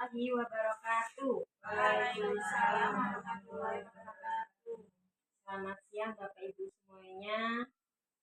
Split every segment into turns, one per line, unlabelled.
warahmatullahi wabarakatuh.
Waalaikumsalam warahmatullahi wabarakatuh.
Selamat siang Bapak Ibu semuanya.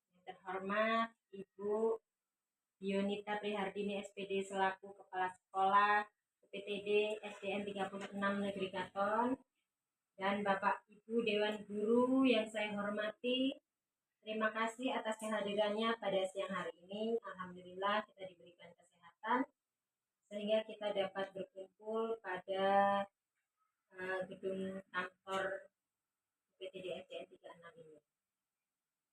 Yang terhormat Ibu Yunita Prihardini SPD selaku Kepala Sekolah PTD SDN 36 Negeri Katon, dan Bapak Ibu Dewan Guru yang saya hormati. Terima kasih atas kehadirannya pada siang hari ini. Alhamdulillah kita diberikan kesehatan sehingga kita dapat berkumpul pada gedung kantor PTD SDN 36 ini.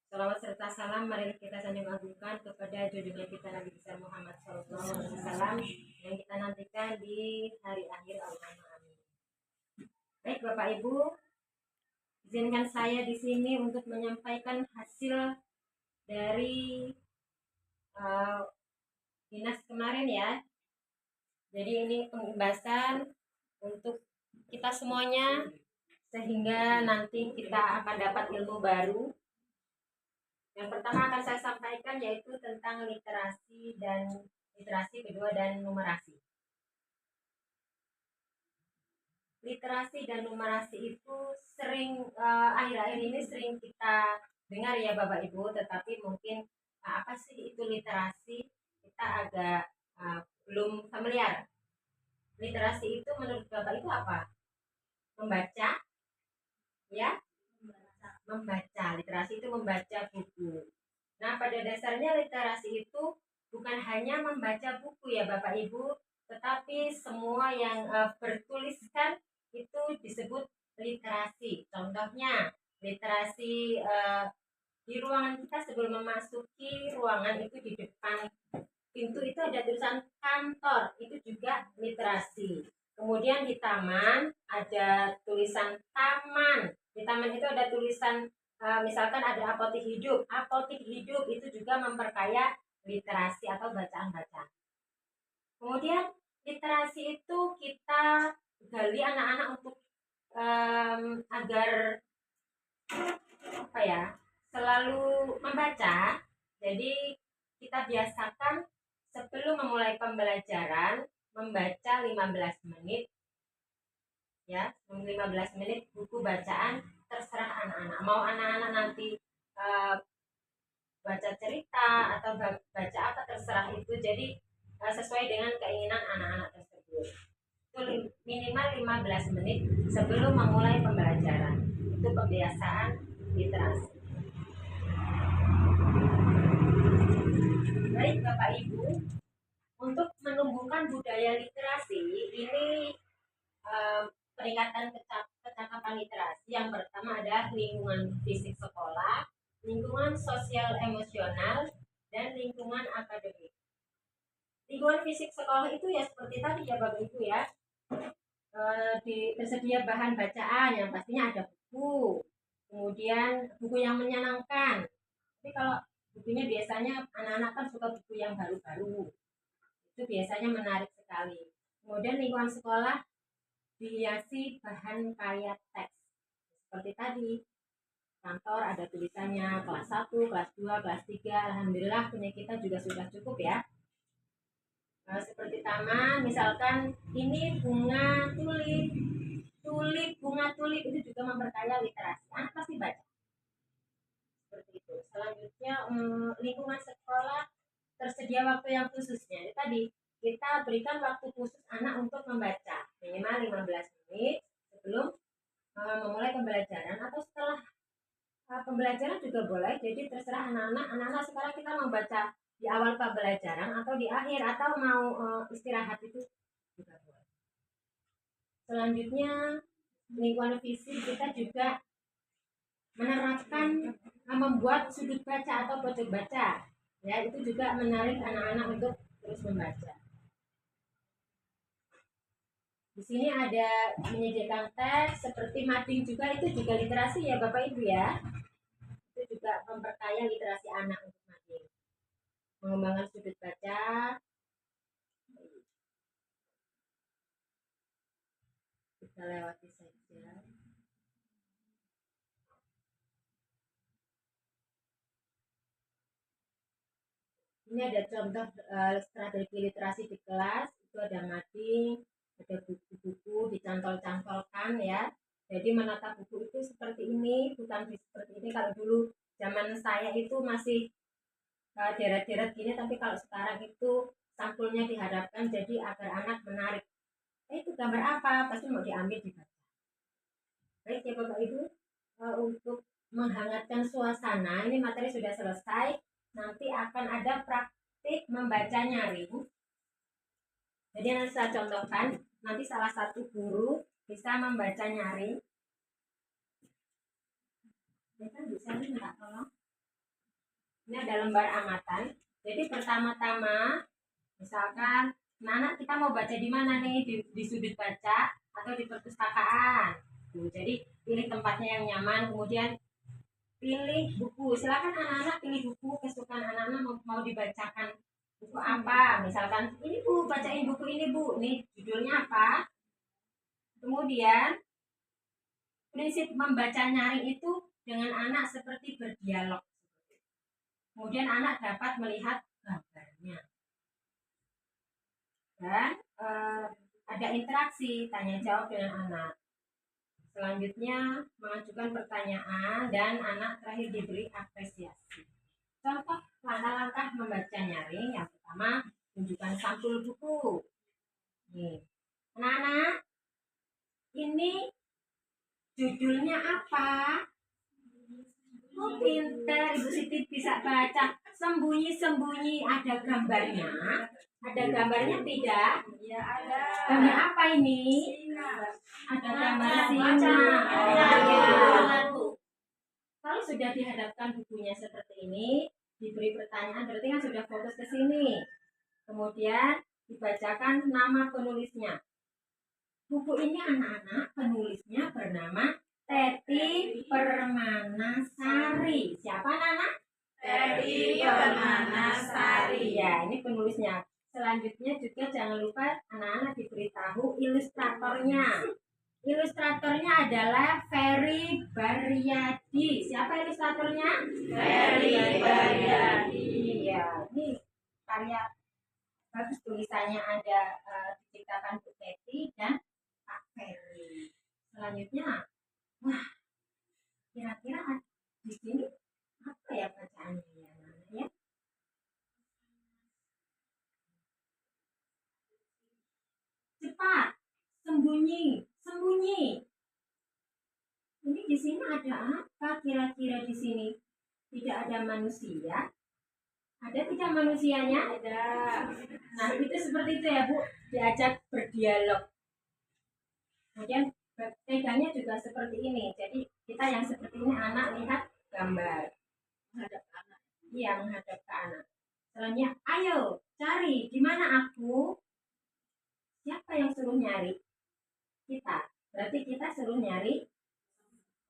Salawat serta salam mari kita sanjung agungkan kepada junjungan kita Nabi besar Muhammad SAW yang kita nantikan di hari akhir. Allahumma amin. Baik Bapak Ibu, izinkan saya di sini untuk menyampaikan hasil dari dinas kemarin ya. Jadi ini pembahasan untuk kita semuanya sehingga nanti kita akan dapat ilmu baru. Yang pertama akan saya sampaikan yaitu tentang literasi kedua dan numerasi. Literasi dan numerasi itu sering akhir-akhir ini sering kita dengar ya Bapak Ibu, tetapi mungkin apa sih itu literasi? Kita agak belum familiar. Literasi itu menurut Bapak itu apa? Membaca, ya? Membaca. Literasi itu membaca buku. Nah, pada dasarnya literasi itu bukan hanya membaca buku ya Bapak Ibu, tetapi semua yang bertuliskan itu disebut literasi. Contohnya, literasi di ruangan kita sebelum memasuki ruangan itu di depan pintu itu ada tulisan kantor, itu juga literasi. Kemudian di taman ada tulisan taman. Di taman itu ada tulisan misalkan ada apotik hidup. Apotik hidup itu juga memperkaya literasi atau bacaan-bacaan. Kemudian literasi itu kita gali anak-anak untuk agar apa ya, selalu membaca. Jadi kita biasakan sebelum memulai pembelajaran membaca 15 menit ya, 15 menit buku bacaan, terserah anak-anak. Mau anak-anak nanti baca cerita atau baca apa terserah itu. Jadi sesuai dengan keinginan anak-anak tersebut. Itu minimal 15 menit sebelum memulai pembelajaran. Itu kebiasaan literasi. Baik Bapak Ibu, untuk menumbuhkan budaya literasi ini peningkatan kecakapan literasi yang pertama adalah lingkungan fisik sekolah, lingkungan sosial emosional, dan lingkungan akademik. Lingkungan fisik sekolah itu ya seperti tadi ya Bapak Ibu ya, tersedia bahan bacaan yang pastinya ada buku, kemudian buku yang menyenangkan. Tapi kalau bukunya biasanya anak-anak kan suka buku yang baru-baru, itu biasanya menarik sekali. Kemudian lingkungan sekolah dihiasi bahan kaya teks seperti tadi, kantor ada tulisannya kelas 1, kelas 2, kelas 3. Alhamdulillah punya kita juga sudah cukup ya. Nah, seperti taman misalkan ini bunga tulip, bunga tulip itu juga memperkaya literasi, anak pasti baca seperti itu. Selanjutnya lingkungan sekolah tersedia waktu yang khususnya. Jadi tadi kita berikan waktu khusus anak untuk membaca minimal 15 menit sebelum memulai pembelajaran atau setelah pembelajaran juga boleh. Jadi terserah anak-anak sekarang kita membaca di awal pembelajaran atau di akhir atau mau istirahat itu juga boleh. Selanjutnya lingkungan fisik kita juga menerapkan membuat sudut baca atau pojok baca ya, itu juga menarik anak-anak untuk terus membaca. Di sini ada menyediakan teks seperti mading juga, itu juga literasi ya Bapak Ibu ya. Itu juga memperkaya literasi anak untuk mading. Mengembangkan sudut baca. Kita lewati saja. Ini ada contoh strategi literasi di kelas, itu ada mading, ada ada buku-buku dicantol-cantolkan ya. Jadi menata buku itu seperti ini, bukan seperti ini. Kalau dulu zaman saya itu masih deret-deret gini, tapi kalau sekarang itu sampulnya dihadapkan jadi agar anak menarik. Itu gambar apa? Pasti mau diambil dibaca. Baik ya Bapak Ibu, untuk menghangatkan suasana, ini materi sudah selesai. Nanti akan ada praktik membaca nyaring. Jadi nanti saya contohkan, nanti salah satu guru bisa membaca nyaring. Bisa nih minta tolong. Ini ada lembar amatan. Jadi pertama-tama, misalkan, anak kita mau baca di mana nih? Di sudut baca atau di perpustakaan. Jadi pilih tempatnya yang nyaman, kemudian pilih buku. Silakan anak-anak pilih buku kesukaan anak-anak mau dibacakan buku apa. Misalkan ini Bu, bacain buku ini Bu. Nih judulnya apa? Kemudian prinsip membaca nyaring itu dengan anak seperti berdialog. Kemudian anak dapat melihat gambarnya. Dan ada interaksi tanya jawab dengan anak. Selanjutnya mengajukan pertanyaan dan anak terakhir diberi apresiasi. Contoh langkah-langkah membaca nyaring. Yang pertama, tunjukkan sampul buku. Nih, anak-anak, ini judulnya apa? Oh, pinter, Ibu Siti bisa baca. Sembunyi-sembunyi, ada gambarnya. Ada gambarnya tidak?
Ya ada.
Gambar apa ini? Ada gambar singa. Kalau sudah dihadapkan bukunya seperti ini, diberi pertanyaan, berarti kan sudah fokus ke sini. Kemudian dibacakan nama penulisnya. Buku ini anak-anak penulisnya bernama Teti Permanasari. Siapa anak-anak?
Teti Permanasari.
Ya, ini penulisnya. Selanjutnya juga jangan lupa anak-anak diberitahu ilustratornya. Ilustratornya adalah Ferry Baryadi. Siapa ilustratornya?
Ferry Baryadi.
Ya, ini karya bagus, tulisannya ada diciptakan Bu Teti dan Pak Ferry. Selanjutnya, wah, kira-kira di sini apa ya bacaannya ya? Cepat, sembunyi, sembunyi. Ini di sini ada apa kira-kira di sini? Tidak ada manusia. Ada tidak manusianya?
Ada.
Nah, itu seperti itu ya Bu, diajak berdialog. Kemudian pegangnya juga seperti ini. Jadi kita yang seperti ini anak lihat gambar.
Menghadap ke anak.
Iya, menghadap ke anak. Selanjutnya, ayo cari di mana aku. Siapa yang suruh nyari? Kita. Berarti kita suruh nyari.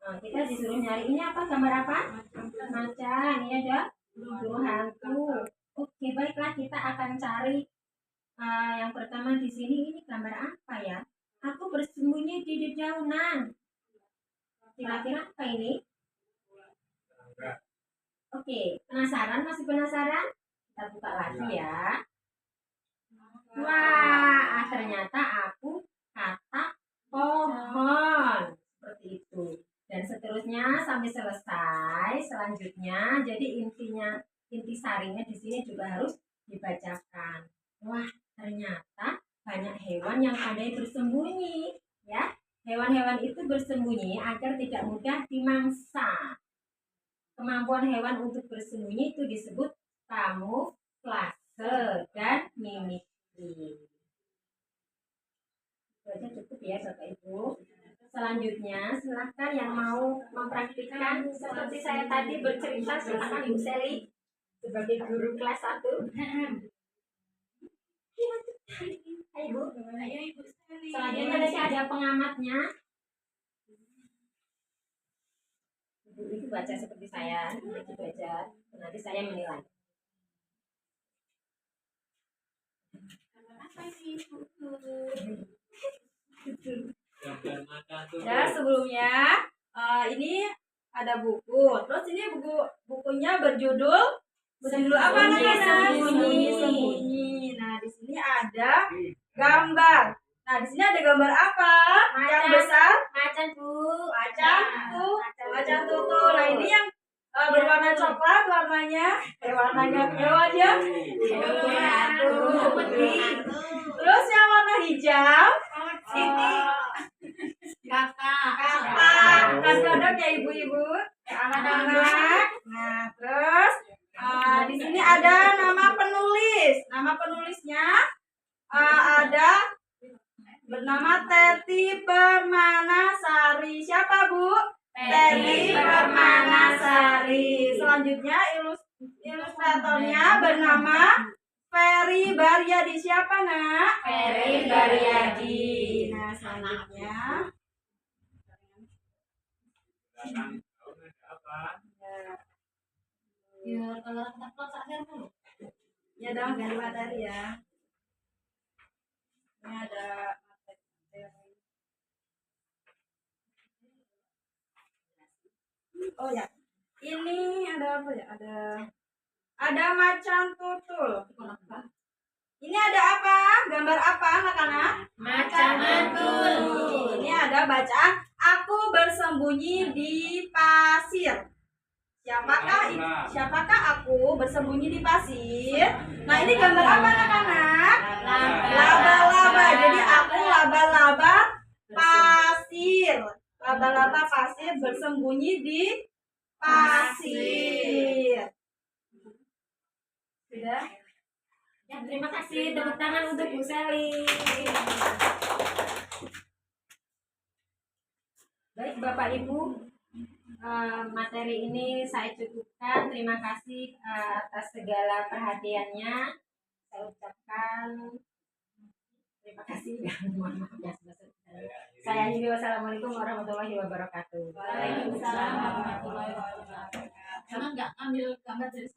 Nah, kita disuruh nyari. Ini apa? Gambar apa? Macan. Ini ada guru hantu. Oke, baiklah kita akan cari. Yang pertama di sini ini gambar apa ya? Aku bersembunyi di dedaunan. Kira-kira apa ini? Oke, penasaran? Masih penasaran? Kita buka lagi ya. Wah, ternyata aku kata pohon. Seperti itu. Dan seterusnya sampai selesai. Selanjutnya, jadi intisarinya di sini juga harus dibacakan. Wah, ternyata banyak hewan yang pandai bersembunyi, ya. Hewan-hewan itu bersembunyi agar tidak mudah dimangsa. Kemampuan hewan untuk bersembunyi itu disebut kamuflase dan mimikri. Itu aja cukup ya Bapak Ibu. Selanjutnya silahkan yang mau mempraktikkan seperti saya tadi bercerita, silahkan Ibu Seli sebagai guru kelas 1. Ayo Ibu.
Ayo Ibu Seli.
Selanjutnya nanti ada pengamatnya. Ibu itu baca seperti saya, gitu aja. Nanti saya menilai.
Apa ini Ibu?
Ya, sebelumnya ini ada buku. Terus ini bukunya berjudul apa namanya?
Sembunyi.
Sembunyi. Nah, di sini ada gambar. Nah, di sini ada gambar apa? Yang
Macan.
besar?
Macan, Bu.
Macan tutul. Nah, ini yang berwarna coklat warnanya. Warnanya hewannya. Terus yang warna hijau? Kadang-kadang ya ibu-ibu, anak-anak. Nah, terus di sini ada nama penulis. Nama penulisnya ada bernama Teti Permanasari. Siapa, Bu? Teti Permanasari. Selanjutnya ilustratornya bernama Ferry Baryadi. Siapa, Nak?
Ferry Baryadi.
Nah, selanjutnya
Ya, kalau tak sadar dulu.
ya dong ganti materi ya. Ini ada materi. Oh ya, ini ada apa ya? Ada macan tutul. Ini ada apa? Gambar apa, anak-anak?
Macan tutul.
Ini ada bacaan aku bersembunyi di pasir. Siapakah aku bersembunyi di pasir? Nah, ini gambar apa, anak-anak? Laba-laba. Jadi aku laba-laba pasir. Laba-laba pasir bersembunyi di pasir. Sudah?
Ya, terima kasih. Tepuk tangan untuk Bu Sally. Baik, Bapak Ibu, materi ini saya cukupkan. Terima kasih atas segala perhatiannya. Saya ucapkan terima kasih dan mohon maaf ya sebesar-besarnya. Saya akhiri, wassalamualaikum warahmatullahi wabarakatuh.
Waalaikumsalam warahmatullahi wabarakatuh. Emang nggak ambil gambar dari